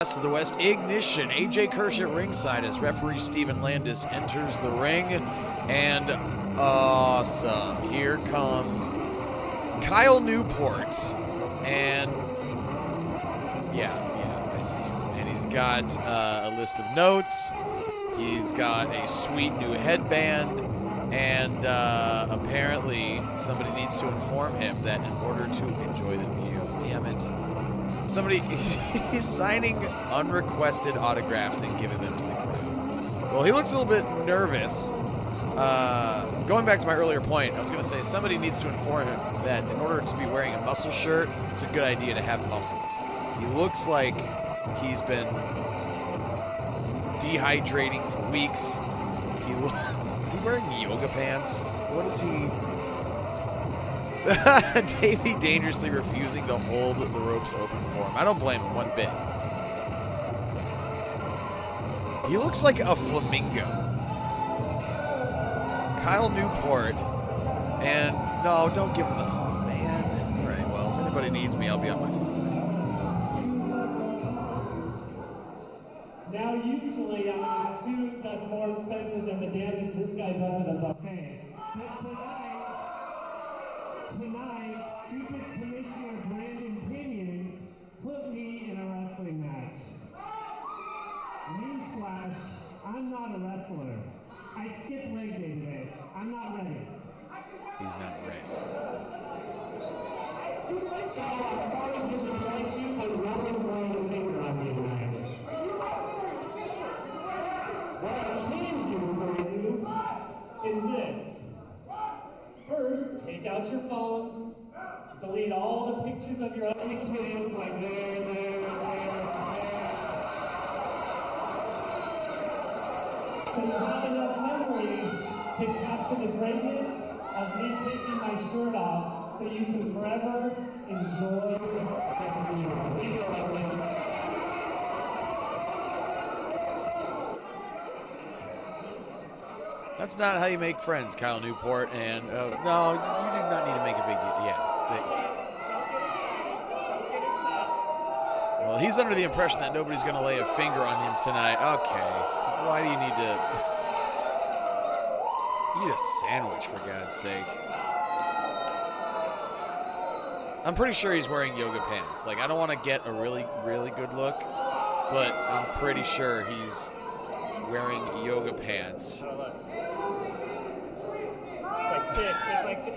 To the West, ignition. AJ Kirsch at ringside as referee Steven Landis enters the ring. And awesome. Here comes Kyle Newport. And yeah, I see him. And he's got a list of notes. He's got a sweet new headband. And apparently somebody needs to inform him that in order to enjoy the view, damn it. He's signing unrequested autographs and giving them to the crowd. Well, he looks a little bit nervous. Going back to my earlier point, I was going to say somebody needs to inform him that in order to be wearing a muscle shirt, it's a good idea to have muscles. He looks like he's been dehydrating for weeks. Is he wearing yoga pants? What is he? Davey dangerously refusing to hold the ropes open for him. I don't blame him one bit. He looks like a flamingo. Kyle Newport. And no, don't give him the... Oh, man. All right, well, if anybody needs me, I'll be on my phone. Now, usually, I'm in a suit that's more expensive than the damage this guy does at a buffet. But tonight, Stupid Commissioner Brandon Pinion put me in a wrestling match. Newsflash, I'm not a wrestler. I skipped leg day today. I'm not ready. He's not ready. So, I'm sorry to disappoint you, but Roman's laying a finger on me tonight. What I can do for you is this. First, take out your phones, delete all the pictures of your ugly kids like there. So you have enough memory to capture the greatness of me taking my shirt off so you can forever enjoy the view. That's not how you make friends, Kyle Newport. And no, you do not need to make a big deal. Yeah. Well, he's under the impression that nobody's going to lay a finger on him tonight. Okay. Why do you need to eat a sandwich, for God's sake? I'm pretty sure he's wearing yoga pants. Like, I don't want to get a really, really good look, but I'm pretty sure he's wearing yoga pants.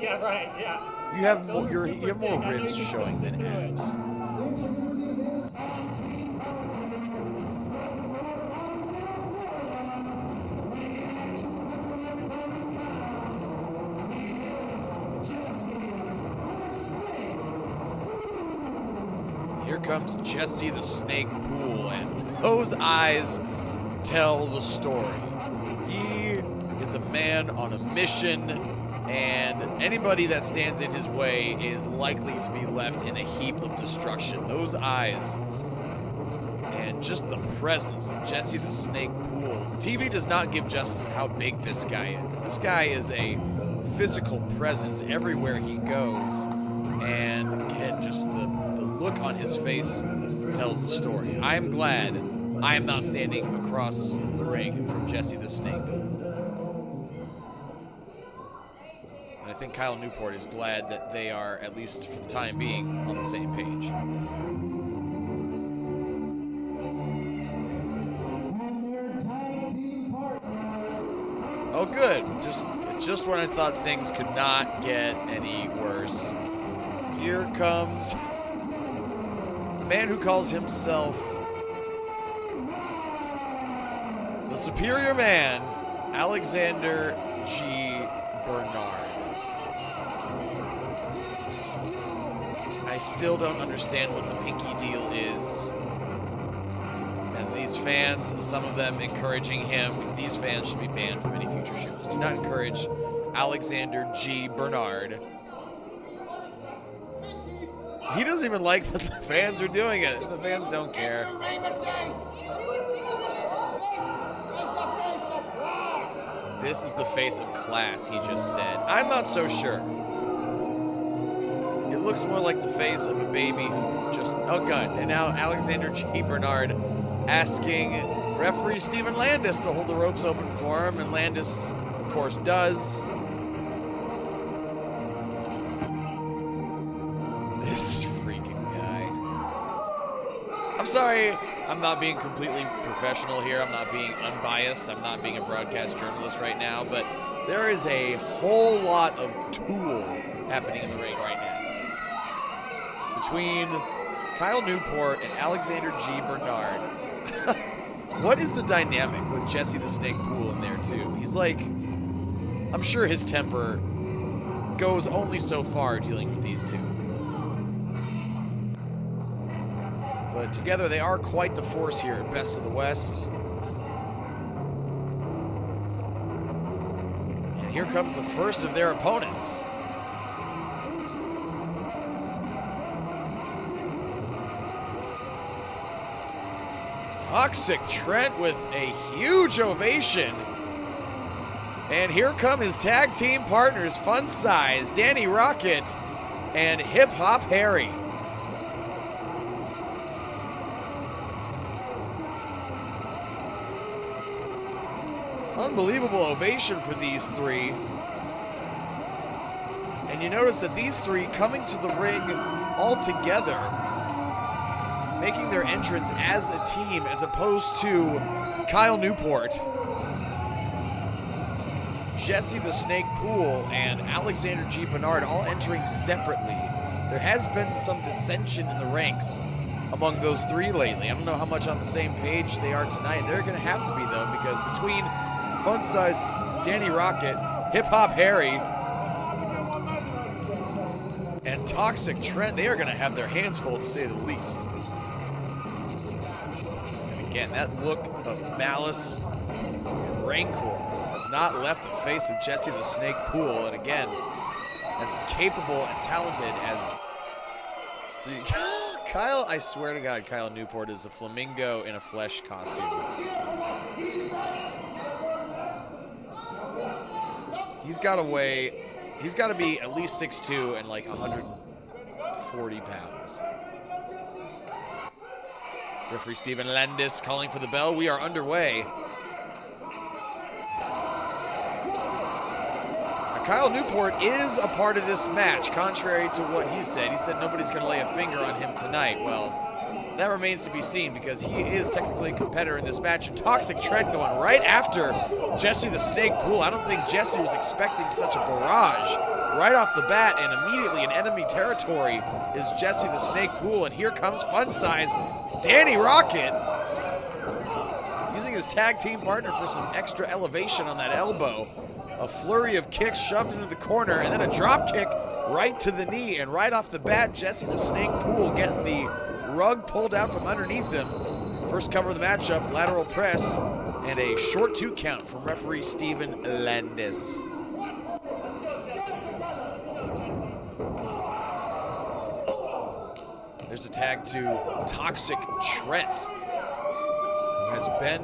Yeah, right, yeah. You have more ribs showing than abs. Here comes Jessie the Snake Poole, and those eyes tell the story. He is a man on a mission, and anybody that stands in his way is likely to be left in a heap of destruction. Those eyes and just the presence of Jessie the Snake Poole. TV does not give justice to how big this guy is. This guy is a physical presence everywhere he goes, and again, just the look on his face tells the story. I am glad I am not standing across the ring from Jessie the Snake. I think Kyle Newport is glad that they are, at least for the time being, on the same page. Oh, good. Just when I thought things could not get any worse. Here comes the man who calls himself the Superior Man, Alexander G. Bernard. I still don't understand what the pinky deal is. And these fans, some of them encouraging him, these fans should be banned from any future shows. Do not encourage Alexander G. Bernard. He doesn't even like that the fans are doing it. The fans don't care. This is the face of class, he just said. I'm not so sure. It looks more like the face of a baby who just... Oh, God. And now Alexander G. Bernard asking referee Steven Landis to hold the ropes open for him, and Landis, of course, does. This freaking guy. I'm sorry, I'm not being completely professional here. I'm not being unbiased. I'm not being a broadcast journalist right now, but there is a whole lot of tool happening in the ring right now. Between Kyle Newport and Alexander G. Bernard. What is the dynamic with Jessie the Snake Poole in there too? He's like, I'm sure his temper goes only so far dealing with these two. But together they are quite the force here at Best of the West. And here comes the first of their opponents. ToxicTrent with a huge ovation. And here come his tag team partners, Funsize, Danny Rocket, and Hip Hop Harry. Unbelievable ovation for these three. And you notice that these three coming to the ring all together, making their entrance as a team as opposed to Kyle Newport, Jessie the Snake Poole, and Alexander G. Bernard all entering separately. There has been some dissension in the ranks among those three lately. I don't know how much on the same page they are tonight. They're going to have to be, though, because between Funsize, Danny Rocket, Hip Hop Harry, and ToxicTrent, they are going to have their hands full, to say the least. And again, that look of malice and rancor has not left the face of Jessie the Snake Poole. And again, as capable and talented as Kyle, I swear to God, Kyle Newport is a flamingo in a flesh costume. He's got to weigh, he's got to be at least 6'2" and like 140 pounds. Referee Steven Landis calling for the bell. We are underway. Now, Kyle Newport is a part of this match, contrary to what he said. He said nobody's going to lay a finger on him tonight. Well, that remains to be seen, because he is technically a competitor in this match. And ToxicTrent going right after Jessie the Snake Poole. I don't think Jessie was expecting such a barrage right off the bat, and immediately in enemy territory is Jessie the Snake Poole. And here comes Funsize, Danny Rocket, using his tag team partner for some extra elevation on that elbow. A flurry of kicks shoved into the corner, and then a drop kick right to the knee. And right off the bat, Jessie the Snake Poole getting the rug pulled out from underneath him. First cover of the matchup, lateral press, and a short 2 count from referee Steven Landis. There's a tag to ToxicTrent, who has been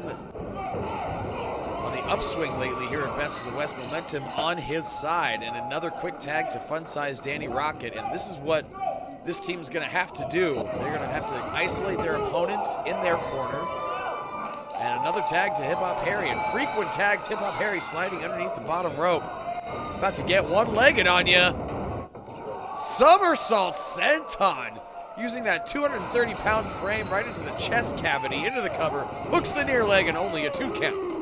on the upswing lately here at Best of the West. Momentum on his side. And another quick tag to Funsize, Danny Rocket. And this is what this team's going to have to do. They're going to have to isolate their opponent in their corner. And another tag to Hip Hop Harry. And frequent tags, Hip Hop Harry sliding underneath the bottom rope. About to get one-legged on you. Somersault senton. Using that 230-pound frame right into the chest cavity, into the cover. Hooks the near leg and only a 2 count.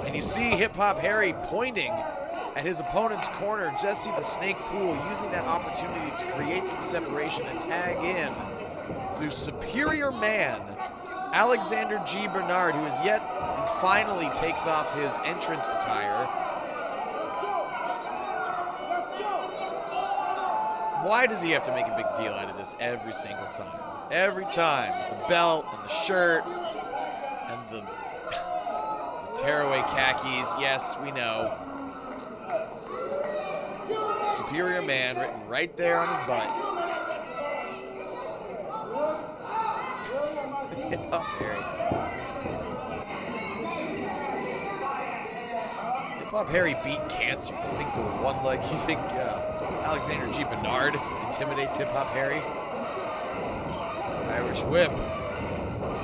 And you see Hip Hop Harry pointing at his opponent's corner, Jessie the Snake Poole, using that opportunity to create some separation and tag in the superior man, Alexander G. Bernard, who is yet and finally takes off his entrance attire. Why does he have to make a big deal out of this every single time? Every time. The belt and the shirt and the tearaway khakis. Yes, we know. Superior man written right there on his butt. Hip Hop Harry. Hip Hop Harry beat cancer. You think the one leg, you think Alexander G. Bernard intimidates Hip Hop Harry? Irish whip.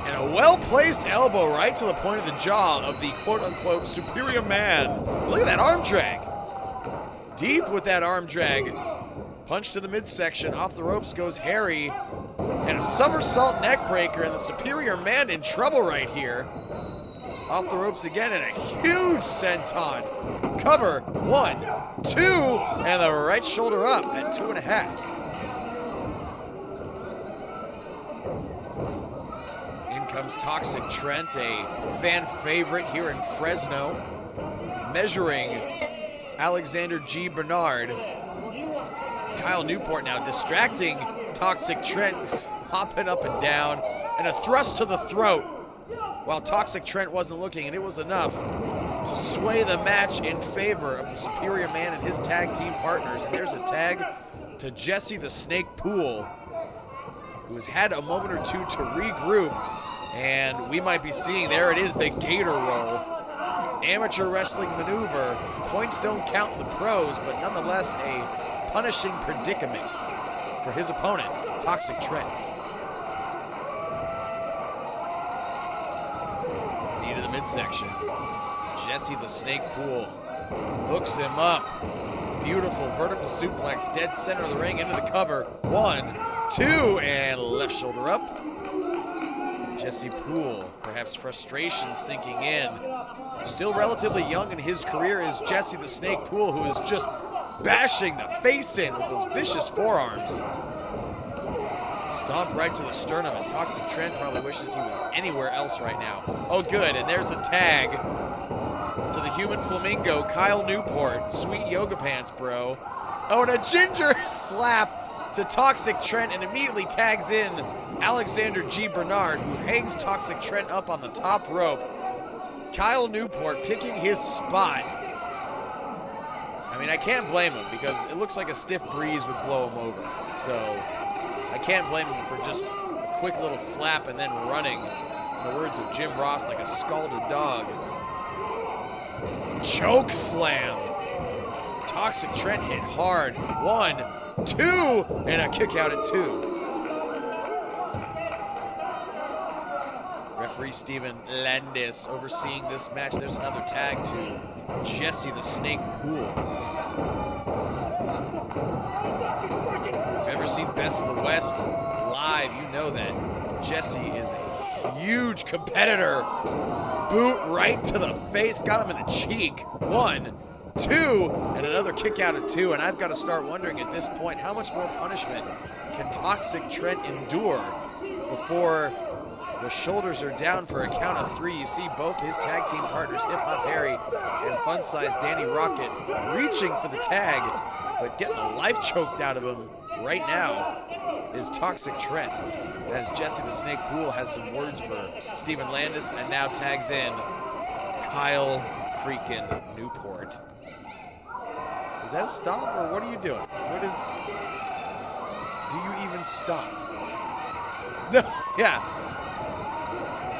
And a well-placed elbow right to the point of the jaw of the quote-unquote superior man. Look at that arm drag. Deep with that arm drag. Punch to the midsection. Off the ropes goes Harry. And a somersault neck breaker, and the superior man in trouble right here. Off the ropes again, and a huge senton. Cover, 1, 2, and the right shoulder up at 2.5. In comes ToxicTrent, a fan favorite here in Fresno, measuring Alexander G. Bernard. Kyle Newport now distracting ToxicTrent, hopping up and down, and a thrust to the throat while ToxicTrent wasn't looking, and it was enough to sway the match in favor of the superior man and his tag team partners. And there's a tag to Jessie the Snake Poole, who has had a moment or two to regroup, and we might be seeing, there it is, the gator roll. Amateur wrestling maneuver. Points don't count in the pros, but nonetheless a punishing predicament for his opponent, ToxicTrent. Knee to the midsection. Jessie the Snake Poole hooks him up. Beautiful vertical suplex, dead center of the ring, into the cover. 1, 2, and left shoulder up. Jessie Poole, perhaps frustration sinking in. Still relatively young in his career is Jessie the Snake Poole, who is just bashing the face in with those vicious forearms. Stomp right to the sternum, and ToxicTrent probably wishes he was anywhere else right now. Oh, good, and there's a tag to the human flamingo, Kyle Newport. Sweet yoga pants, bro. Oh, and a ginger slap to ToxicTrent, and immediately tags in Alexander G. Bernard, who hangs ToxicTrent up on the top rope. Kyle Newport picking his spot. I mean, I can't blame him, because it looks like a stiff breeze would blow him over. So I can't blame him for just a quick little slap and then running, in the words of Jim Ross, like a scalded dog. Choke slam. ToxicTrent hit hard. 1, 2, and a kick out at 2. Referee Steven Landis overseeing this match. There's another tag to Jessie the Snake Poole. If you've ever seen Best of the West live, you know that Jessie is a huge competitor. Boot right to the face, got him in the cheek. 1, 2, and another kick out at 2. And I've got to start wondering at this point, how much more punishment can ToxicTrent endure before the shoulders are down for a count of 3. You see both his tag team partners, Hip Hop Harry and Funsize Danny Rocket, reaching for the tag, but getting the life choked out of him right now is ToxicTrent, as Jessie the Snake Poole has some words for Steven Landis, and now tags in Kyle freaking Newport. Is that a stop, or what are you doing? What is... Do you even stop? No, yeah.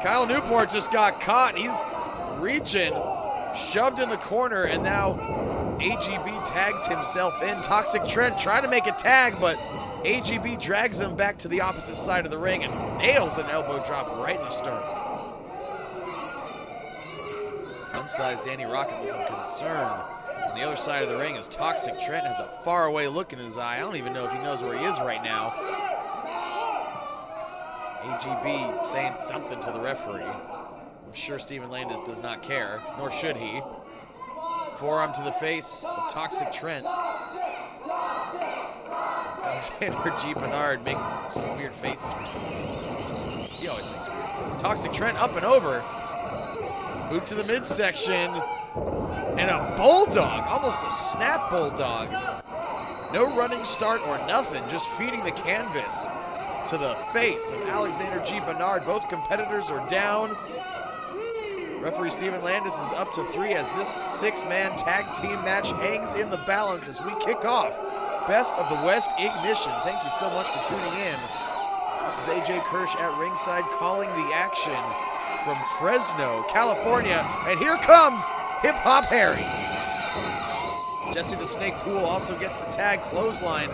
Kyle Newport just got caught. He's reaching, shoved in the corner, and now AGB tags himself in. ToxicTrent trying to make a tag, but AGB drags him back to the opposite side of the ring and nails an elbow drop right in the sternum. Funsize Danny Rocket looking concerned. On the other side of the ring is ToxicTrent, has a faraway look in his eye. I don't even know if he knows where he is right now. AGB saying something to the referee. I'm sure Steven Landis does not care, nor should he. Forearm to the face of ToxicTrent. Alexander G. Bernard making some weird faces for some reason. He always makes weird faces. ToxicTrent up and over. Boot to the midsection. And a bulldog, almost a snap bulldog. No running start or nothing, just feeding the canvas to the face of Alexander G. Bernard. Both competitors are down. Referee Steven Landis is up to 3 as this 6-man tag team match hangs in the balance as we kick off Best of the West Ignition. Thank you so much for tuning in. This is AJ Kirsch at ringside calling the action from Fresno, California. And here comes Hip Hop Harry. Jessie the Snake Poole also gets the tag clothesline,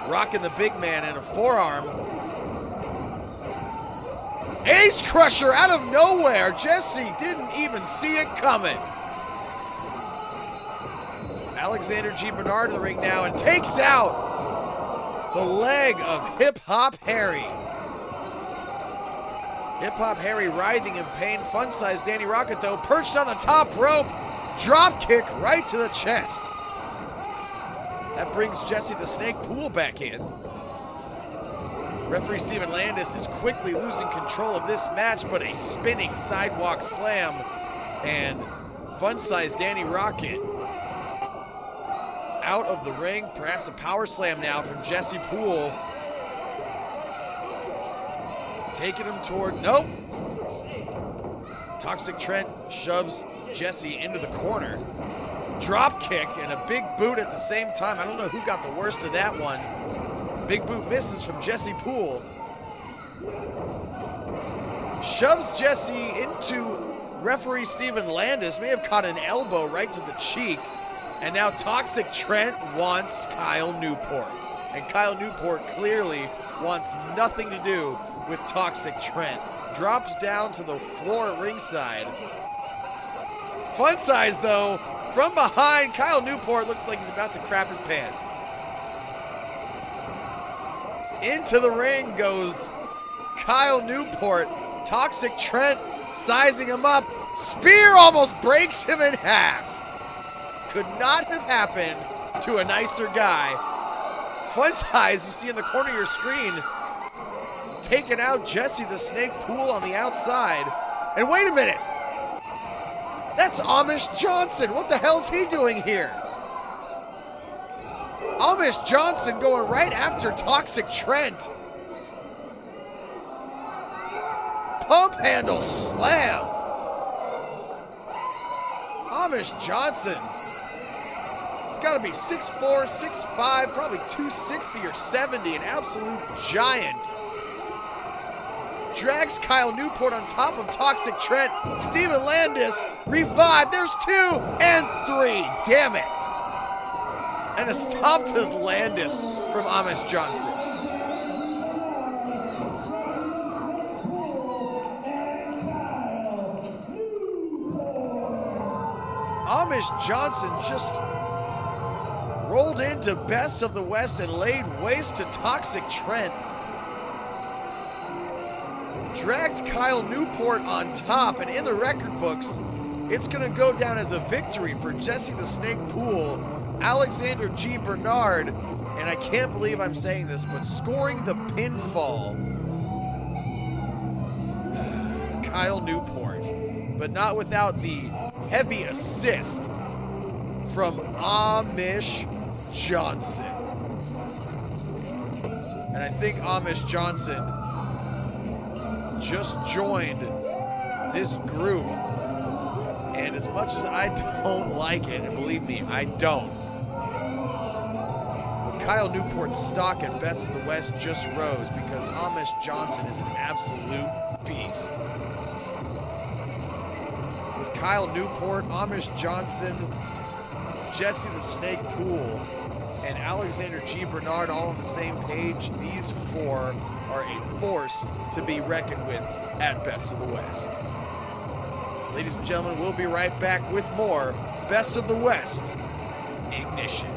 rocking the big man in a forearm. Ace Crusher out of nowhere. Jessie didn't even see it coming. Alexander G. Bernard in the ring now and takes out the leg of Hip Hop Harry. Hip Hop Harry writhing in pain. Funsize Danny Rocket, though, perched on the top rope. Drop kick right to the chest. That brings Jessie the Snake Poole back in. Referee Steven Landis is quickly losing control of this match, but a spinning sidewalk slam, and Funsize Danny Rocket out of the ring. Perhaps a power slam now from Jessie Poole. Taking him toward, nope. Toxic Trent shoves Jessie into the corner. Drop kick and a big boot at the same time. I don't know who got the worst of that one. Big boot misses from Jessie Poole. Shoves Jessie into referee Steven Landis. May have caught an elbow right to the cheek. And now Toxic Trent wants Kyle Newport. And Kyle Newport clearly wants nothing to do with Toxic Trent. Drops down to the floor at ringside. Funsize, though, from behind, Kyle Newport looks like he's about to crap his pants. Into the ring goes Kyle Newport. Toxic Trent sizing him up. Spear almost breaks him in half. Could not have happened to a nicer guy. Funsize, you see in the corner of your screen, taking out Jessie the Snake Poole on the outside. And wait a minute. That's Amish Johnson. What the hell's he doing here? Amish Johnson going right after Toxic Trent. Pump handle slam. Amish Johnson. He's got to be 6'4", 6'5", probably 260 or 70, an absolute giant. Drags Kyle Newport on top of Toxic Trent. Steven Landis revived. There's 2 and 3. Damn it. And a stop to Landis from Amish Johnson. Amish Johnson just rolled into Best of the West and laid waste to Toxic Trent. Dragged Kyle Newport on top, and in the record books, it's going to go down as a victory for Jessie the Snake Poole, Alexander G. Bernard, and I can't believe I'm saying this, but scoring the pinfall, Kyle Newport, but not without the heavy assist from Amish Johnson. And I think Amish Johnson just joined this group, and as much as I don't like it, and believe me, I don't, but Kyle Newport's stock at Best of the West just rose because Amish Johnson is an absolute beast. With Kyle Newport, Amish Johnson, Jessie the Snake Poole, and Alexander G. Bernard all on the same page, these 4 are a force to be reckoned with at Best of the West. Ladies and gentlemen, we'll be right back with more Best of the West Ignition.